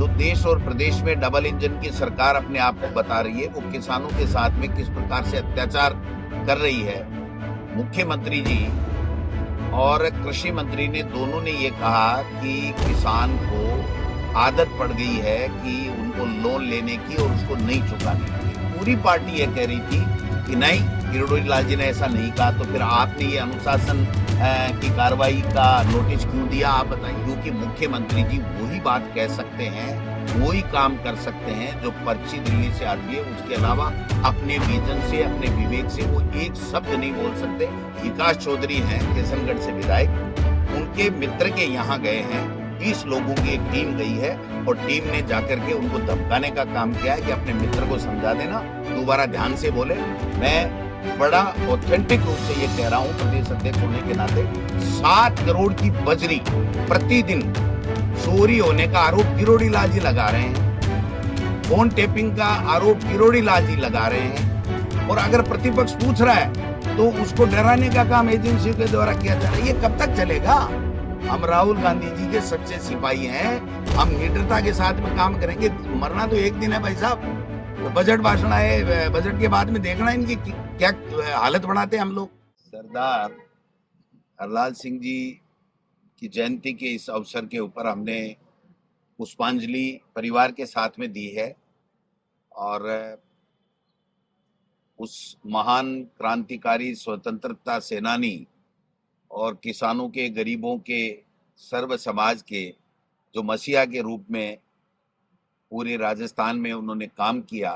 जो देश और प्रदेश में डबल इंजन की सरकार अपने आप को बता रही है, वो किसानों के साथ में किस प्रकार से अत्याचार कर रही है। मुख्यमंत्री जी और कृषि मंत्री ने दोनों ने ये कहा कि किसान को आदत पड़ गई है कि उनको लोन लेने की और उसको नहीं चुकाने की। पूरी पार्टी ये कह रही थी कि नहीं, किरोड़ी लाल जी ने ऐसा नहीं कहा, तो फिर आपने ये अनुशासन की कार्रवाई का नोटिस क्यों दिया, आप बताइए। क्योंकि मुख्यमंत्री जी वही बात कह सकते हैं, वही काम कर सकते हैं जो पर्ची दिल्ली से आती है। उसके अलावा अपने विजन से, अपने विवेक से वो एक शब्द नहीं बोल सकते। विकास चौधरी हैं किशनगढ़ से विधायक, उनके मित्र के यहाँ गए हैं, 20 लोगों की एक टीम गई है और टीम ने जाकर के उनको धमकाने का काम किया है कि अपने मित्र को समझा देना, दोबारा ध्यान से बोले। मैं बड़ा ऑथेंटिक रूप से ये कह रहा हूं प्रदेश अध्यक्ष होने के नाते, 7 करोड़ की बजरी प्रतिदिन चोरी होने का आरोप किरोड़ी लाल जी लगा रहे हैं, फोन टेपिंग का आरोप किरोड़ी लाल जी लगा रहे हैं। और अगर प्रतिपक्ष पूछ रहा है तो उसको डराने का काम एजेंसियों के द्वारा किया जा रहा है। ये कब तक चलेगा? हम राहुल गांधी जी के सच्चे सिपाही हैं, हम निडरता के साथ में काम करेंगे। मरना तो एक दिन है भाई साहब। तो बजट भाषण आए, बजट के बाद में देखना इनकी क्या हालत बनाते हैं हम लोग। सरदार हरलाल सिंह जी की जयंती के इस अवसर के ऊपर हमने पुष्पांजलि परिवार के साथ में दी है और उस महान क्रांतिकारी स्वतंत्रता सेनानी और किसानों के, गरीबों के, सर्व समाज के जो मसीहा के रूप में पूरे राजस्थान में उन्होंने काम किया,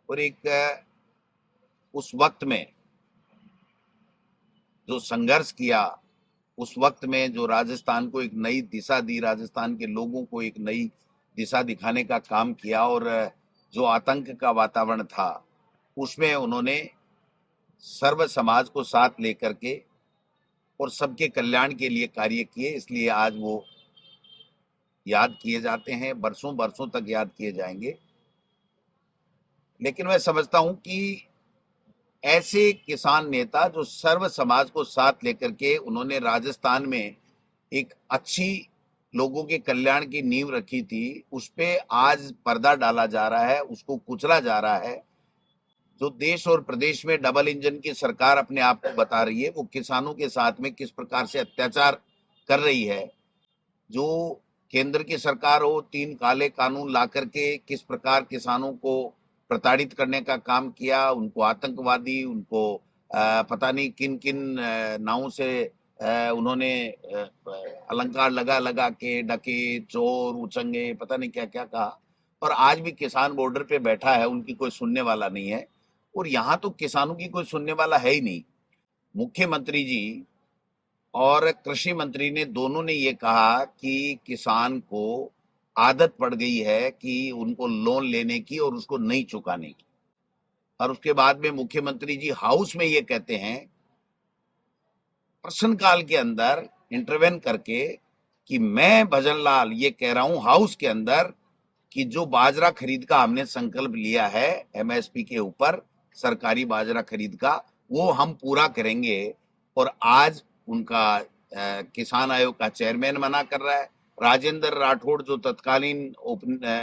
और एक उस वक्त में जो संघर्ष किया, उस वक्त में जो राजस्थान को एक नई दिशा दी, राजस्थान के लोगों को एक नई दिशा दिखाने का काम किया, और जो आतंक का वातावरण था उसमें उन्होंने सर्व समाज को साथ लेकर के और सबके कल्याण के लिए कार्य किए। इसलिए आज वो याद किए जाते हैं, बरसों बरसों तक याद किए जाएंगे। लेकिन मैं समझता हूं कि ऐसे किसान नेता जो सर्व समाज को साथ लेकर के उन्होंने राजस्थान में एक अच्छी लोगों के कल्याण की नींव रखी थी, उस पे आज पर्दा डाला जा रहा है, उसको कुचला जा रहा है। जो देश और प्रदेश में डबल इंजन की सरकार अपने आप को बता रही है, वो किसानों के साथ में किस प्रकार से अत्याचार कर रही है। जो केंद्र की सरकार हो, 3 काले कानून ला करके किस प्रकार किसानों को प्रताड़ित करने का काम किया, उनको आतंकवादी, उनको पता नहीं किन किन नावों से उन्होंने अलंकार लगा लगा के डके, चोर, उचंगे, पता नहीं क्या क्या कहा। और आज भी किसान बॉर्डर पे बैठा है, उनकी कोई सुनने वाला नहीं है। और यहाँ तो किसानों की कोई सुनने वाला है ही नहीं। मुख्यमंत्री जी और कृषि मंत्री ने दोनों ने ये कहा कि किसान को आदत पड़ गई है कि उनको लोन लेने की और उसको नहीं चुकाने की। और उसके बाद में मुख्यमंत्री जी हाउस में ये कहते हैं, प्रश्नकाल के अंदर इंटरवेन करके, कि मैं भजन लाल ये कह रहा हूं हाउस के अंदर कि जो बाजरा खरीद का हमने संकल्प लिया है एमएसपी के ऊपर, सरकारी बाजरा खरीद का, वो हम पूरा करेंगे। और आज उनका किसान आयोग का चेयरमैन मना कर रहा है। राजेंद्र राठौड़ जो तत्कालीन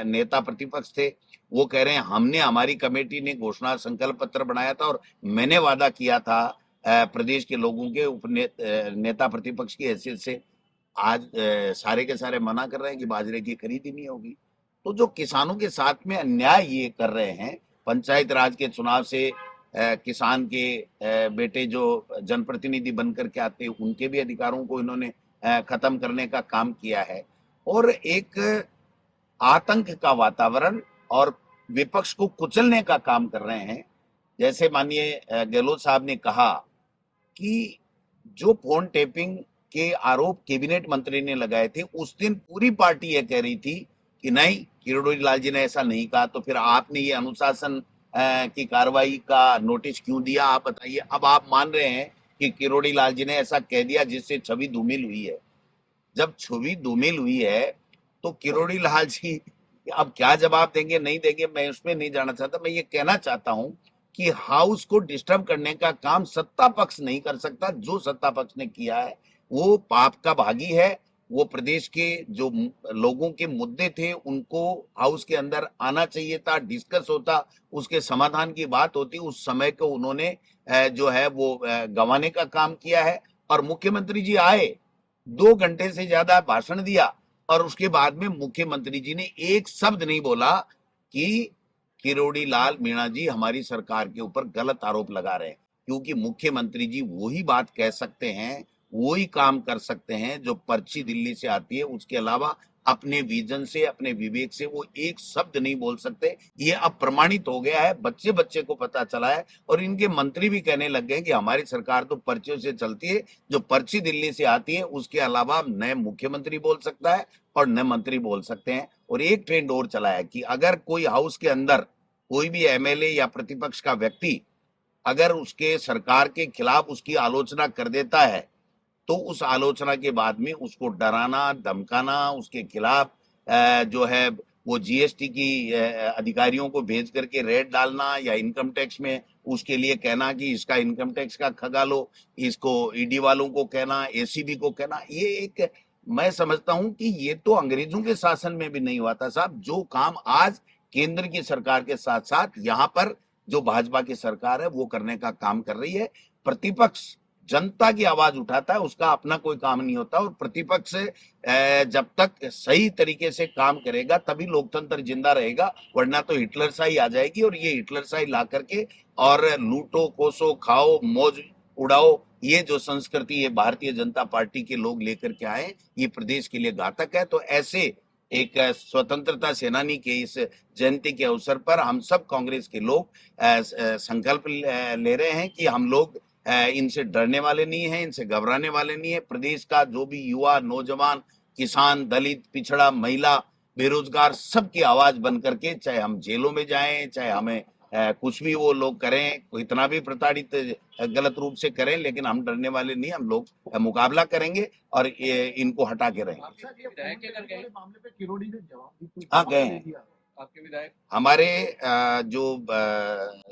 नेता प्रतिपक्ष थे, वो कह रहे हैं हमने, हमारी कमेटी ने घोषणा संकल्प पत्र बनाया था और मैंने वादा किया था प्रदेश के लोगों के नेता प्रतिपक्ष की हैसियत से। आज सारे के सारे मना कर रहे हैं कि बाजरे की खरीदी नहीं होगी। तो जो किसानों के साथ में अन्याय ये कर रहे हैं, पंचायत राज के चुनाव से किसान के बेटे जो जनप्रतिनिधि बनकर के आते हैं, उनके भी अधिकारों को इन्होंने खत्म करने का काम किया है। और एक आतंक का वातावरण और विपक्ष को कुचलने का काम कर रहे हैं। जैसे माननीय गहलोत साहब ने कहा कि जो फोन टेपिंग के आरोप कैबिनेट मंत्री ने लगाए थे, उस दिन पूरी पार्टी ये कह रही थी कि नहीं, किरोड़ी लाल जी ने ऐसा नहीं कहा, तो फिर आपने ये अनुशासन की कार्रवाई का नोटिस क्यों दिया, आप बताइए। अब आप मान रहे हैं कि किरोड़ी लाल जी ने ऐसा कह दिया जिससे छवि धूमिल हुई है। जब छवि धूमिल हुई है तो किरोड़ी लाल जी अब क्या जवाब देंगे, नहीं देंगे, मैं उसमें नहीं जाना चाहता। मैं ये कहना चाहता हूं कि हाउस को डिस्टर्ब करने का काम सत्ता पक्ष नहीं कर सकता। जो सत्ता पक्ष ने किया है वो पाप का भागी है, वो प्रदेश के जो लोगों के मुद्दे थे उनको हाउस के अंदर आना चाहिए था, डिस्कस होता, उसके समाधान की बात होती। उस समय को उन्होंने जो है वो गंवाने का काम किया है। और मुख्यमंत्री जी आए, 2 घंटे से ज्यादा भाषण दिया और उसके बाद में मुख्यमंत्री जी ने एक शब्द नहीं बोला कि किरोड़ी लाल मीणा जी हमारी सरकार के ऊपर गलत आरोप लगा रहे हैं। क्योंकि मुख्यमंत्री जी वही बात कह सकते हैं, वही काम कर सकते हैं जो पर्ची दिल्ली से आती है। उसके अलावा अपने विजन से, अपने विवेक से वो एक शब्द नहीं बोल सकते। ये अब प्रमाणित हो गया है, बच्चे बच्चे को पता चला है। और इनके मंत्री भी कहने लग गए कि हमारी सरकार तो पर्चियों से चलती है, जो पर्ची दिल्ली से आती है उसके अलावा न मुख्यमंत्री बोल सकता है और न मंत्री बोल सकते हैं। और एक ट्रेंड और चला है कि अगर कोई हाउस के अंदर कोई भी एमएलए या प्रतिपक्ष का व्यक्ति अगर उसके सरकार के खिलाफ उसकी आलोचना कर देता है तो उस आलोचना के बाद में उसको डराना, धमकाना, उसके खिलाफ जो है वो जीएसटी की अधिकारियों को भेज करके रेड डालना या इनकम टैक्स में उसके लिए कहना कि इसका इनकम टैक्स का खगा लो, इसको ईडी वालों को कहना, एसीबी को कहना, ये एक मैं समझता हूं कि ये तो अंग्रेजों के शासन में भी नहीं हुआ था साहब। जो काम आज केंद्र की सरकार के साथ साथ यहाँ पर जो भाजपा की सरकार है वो करने का काम कर रही है। प्रतिपक्ष जनता की आवाज उठाता है, उसका अपना कोई काम नहीं होता। और प्रतिपक्ष जब तक सही तरीके से काम करेगा तभी लोकतंत्र जिंदा रहेगा, वरना तो हिटलरशाही आ जाएगी। और ये हिटलरशाही ला करके और लूटो, कोसो, खाओ, मौज उड़ाओ, ये जो संस्कृति है भारतीय जनता पार्टी के लोग लेकर के आए, ये प्रदेश के लिए घातक है। तो ऐसे एक स्वतंत्रता सेनानी के इस जयंती के अवसर पर हम सब कांग्रेस के लोग संकल्प ले रहे हैं कि हम लोग इनसे डरने वाले नहीं हैं, इनसे घबराने वाले नहीं है। प्रदेश का जो भी युवा, नौजवान, किसान, दलित, पिछड़ा, महिला, बेरोजगार, सबकी आवाज बन करके, चाहे हम जेलों में जाएं, चाहे हमें कुछ भी वो लोग करें, कोई इतना भी प्रताड़ित गलत रूप से करें, लेकिन हम डरने वाले नहीं। हम लोग मुकाबला करेंगे और इनको हटा के रहेंगे। हाँ, गए हैं आपके विधायक हमारे जो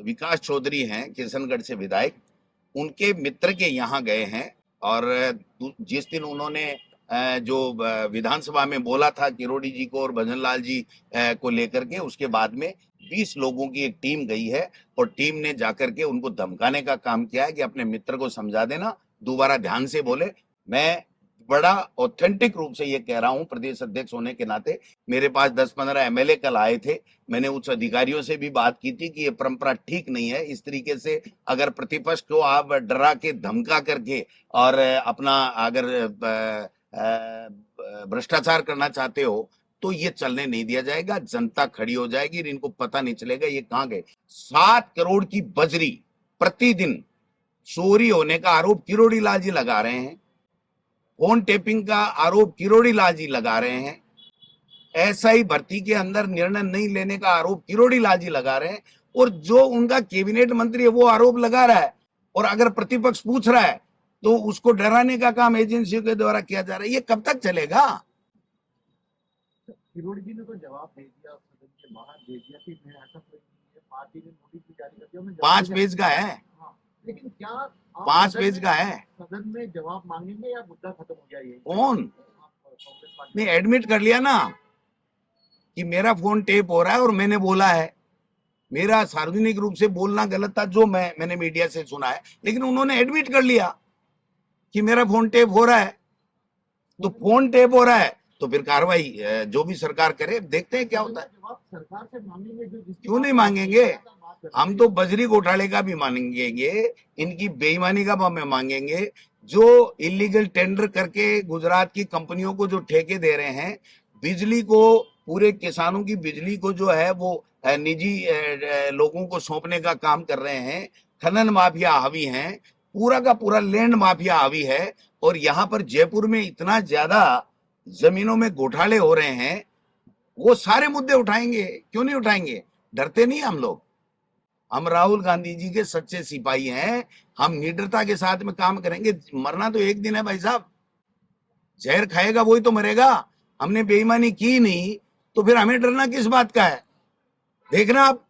विकास चौधरी हैं किशनगढ़ से विधायक, उनके मित्र के यहाँ गए हैं। और जिस दिन उन्होंने जो विधानसभा में बोला था किरोड़ी जी को और भजनलाल जी को लेकर के, उसके बाद में 20 लोगों की एक टीम गई है और टीम ने जाकर के उनको धमकाने का काम किया है कि अपने मित्र को समझा देना, दोबारा ध्यान से बोले। मैं बड़ा ऑथेंटिक रूप से ये कह रहा हूं, प्रदेश अध्यक्ष होने के नाते। मेरे पास 10-15 एमएलए कल आए थे, मैंने उच्च अधिकारियों से भी बात की थी कि ये परंपरा ठीक नहीं है। इस तरीके से अगर प्रतिपक्ष को आप डरा के, धमका करके और अपना अगर भ्रष्टाचार करना चाहते हो तो ये चलने नहीं दिया जाएगा। जनता खड़ी हो जाएगी, इनको पता नहीं चलेगा ये कहां गए। 7 करोड़ की बजरी प्रतिदिन चोरी होने का आरोप किरोड़ी लाल जी लगा रहे हैं, फोन टेपिंग का आरोप किरोड़ी लाल जी लगा रहे हैं, एसआई भर्ती के अंदर निर्णय नहीं लेने का आरोप किरोड़ी लाल जी लगा रहे हैं। और जो उनका कैबिनेट मंत्री है वो आरोप लगा रहा है, और अगर प्रतिपक्ष पूछ रहा है तो उसको डराने का काम एजेंसियों के द्वारा किया जा रहा है। ये कब तक चलेगा? किरोड़ी जी ने तो जवाब दे दिया, सदन के बाहर दे दिया कि मैं ऐसा कोई नहीं है, पार्टी ने नोटिस भी जारी कर दिया। 5 पेज का है। हाँ, लेकिन क्या 5 पेज का है। सदन में जवाब मांगेंगे या मुद्दा खत्म हो गया? ये कौन नहीं एडमिट कर लिया ना कि मेरा फोन टेप हो रहा है और मैंने बोला है। मेरा सार्वजनिक रूप से बोलना गलत था, जो मैंने मीडिया से सुना है, लेकिन उन्होंने एडमिट कर लिया कि मेरा फोन टेप हो रहा है। तो फोन टेप हो रहा है तो फिर कार्रवाई जो भी सरकार करे, देखते हैं क्या होता है। सरकार से मांगेंगे? क्यों नहीं मांगेंगे? हम तो बजरी घोटाले का भी मांगेंगे, इनकी बेईमानी का भी मांगेंगे। जो इलीगल टेंडर करके गुजरात की कंपनियों को जो ठेके दे रहे हैं, बिजली को, पूरे किसानों की बिजली को जो है वो निजी लोगों को सौंपने का काम कर रहे हैं। खनन माफिया हावी हैं, पूरा का पूरा लैंड माफिया हावी है। और यहाँ पर जयपुर में इतना ज्यादा जमीनों में घोटाले हो रहे हैं, वो सारे मुद्दे उठाएंगे। क्यों नहीं उठाएंगे? डरते नहीं हम लोग। हम राहुल गांधी जी के सच्चे सिपाही हैं, हम निडरता के साथ में काम करेंगे। मरना तो एक दिन है भाई साहब, जहर खाएगा वही तो मरेगा। हमने बेईमानी की नहीं तो फिर हमें डरना किस बात का है? देखना आप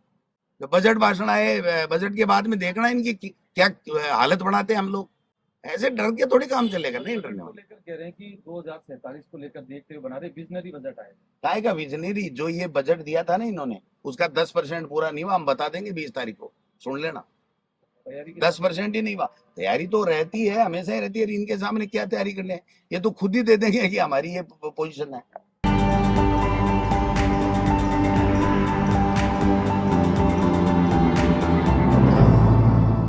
बजट भाषण आए, बजट के बाद में देखना इनकी क्या हालत बनाते हैं हम लोग। ऐसे डर के थोड़ी काम चलेगा नहीं को इंटरनेट। लेकर कह रहे हैं कि 2047 को लेकर देखते हुए बना रहे विजनरी बजट आए। काय का विजनरी, जो ये बजट दिया था ना इन्होंने, उसका 10% पूरा नहीं हुआ, हम बता देंगे 20 तारीख को, सुन लेना। तैयारी की 10% ही नहीं हुआ। तैयारी तो रहती है, हमेशा ही रहती है, इनके सामने क्या तैयारी करने है, ये तो खुद ही दे देंगे कि हमारी ये पोजीशन है।